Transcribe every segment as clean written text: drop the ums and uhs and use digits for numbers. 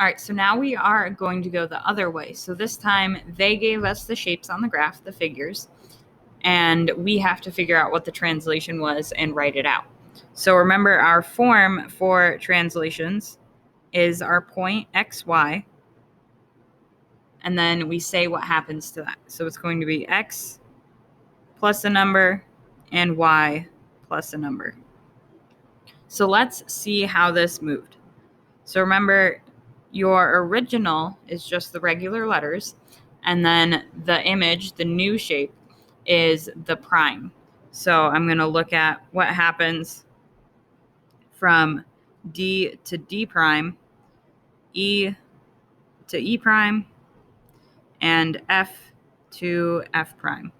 All right, so now we are going to go the other way. So this time they gave us the shapes on the graph, the figures, and we have to figure out what the translation was and write it out. So remember, our form for translations is our point xy, and then we say what happens to that. So it's going to be x plus a number and y plus a number. So let's see how this moved. So remember, your original is just the regular letters, and then the image, the new shape, is the prime. So I'm going to look at what happens from D to D prime, E to E prime, and F to F prime.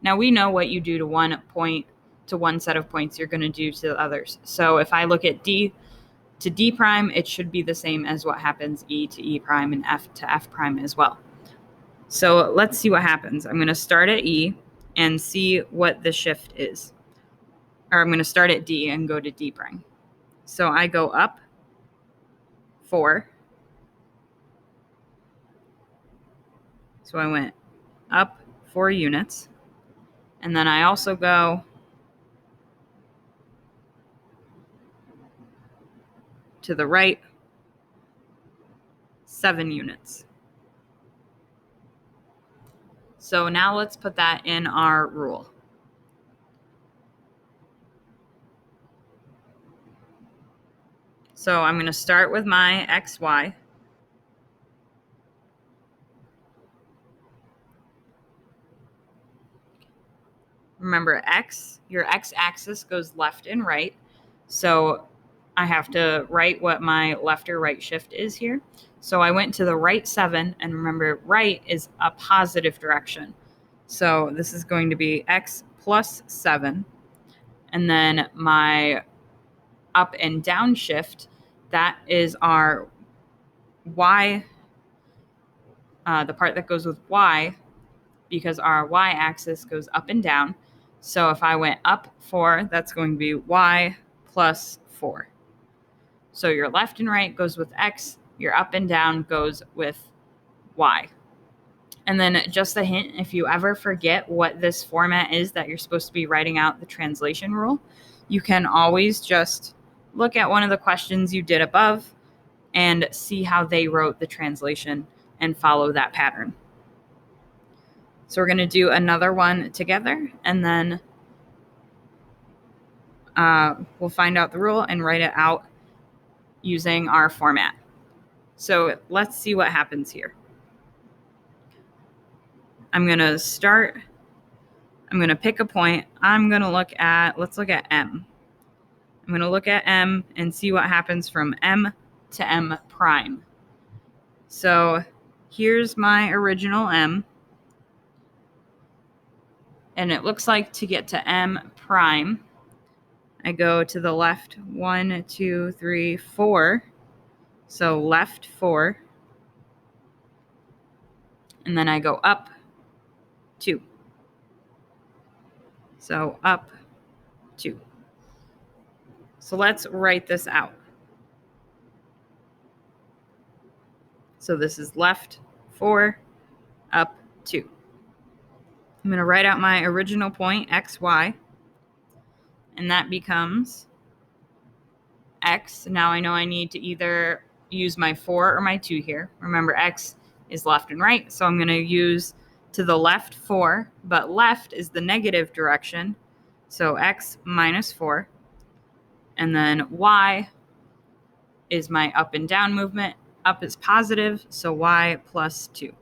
Now we know what you do to one point, to one set of points, you're going to do to the others. So if I look at D to D prime, it should be the same as what happens E to E prime and F to F prime as well. So let's see what happens. I'm going to start at E and see what the shift is. Or I'm going to start at D and go to D prime. So I go up 4. So I went up 4 units. And then I also go to the right 7 units. So now let's put that in our rule. So I'm going to start with my XY. Remember, your x-axis goes left and right. So I have to write what my left or right shift is here. So I went to the right 7, and remember, right is a positive direction. So this is going to be x plus 7. And then my up and down shift, that is our y, the part that goes with y, because our y-axis goes up and down. So if I went up 4, that's going to be y plus 4. So your left and right goes with x, your up and down goes with y. And then just a hint, if you ever forget what this format is that you're supposed to be writing out the translation rule, you can always just look at one of the questions you did above and see how they wrote the translation and follow that pattern. So we're going to do another one together, and then we'll find out the rule and write it out using our format. So let's see what happens here. I'm going to start. I'm going to pick a point. Let's look at M. I'm going to look at M and see what happens from M to M prime. So here's my original M. And it looks like to get to M prime, I go to the left 1, 2, 3, 4. So left 4. And then I go up 2. So up 2. So let's write this out. So this is left 4, up 2. I'm going to write out my original point, xy, and that becomes x. Now I know I need to either use my 4 or my 2 here. Remember, x is left and right, so I'm going to use to the left 4, but left is the negative direction, so x minus 4. And then y is my up and down movement. Up is positive, so y plus 2.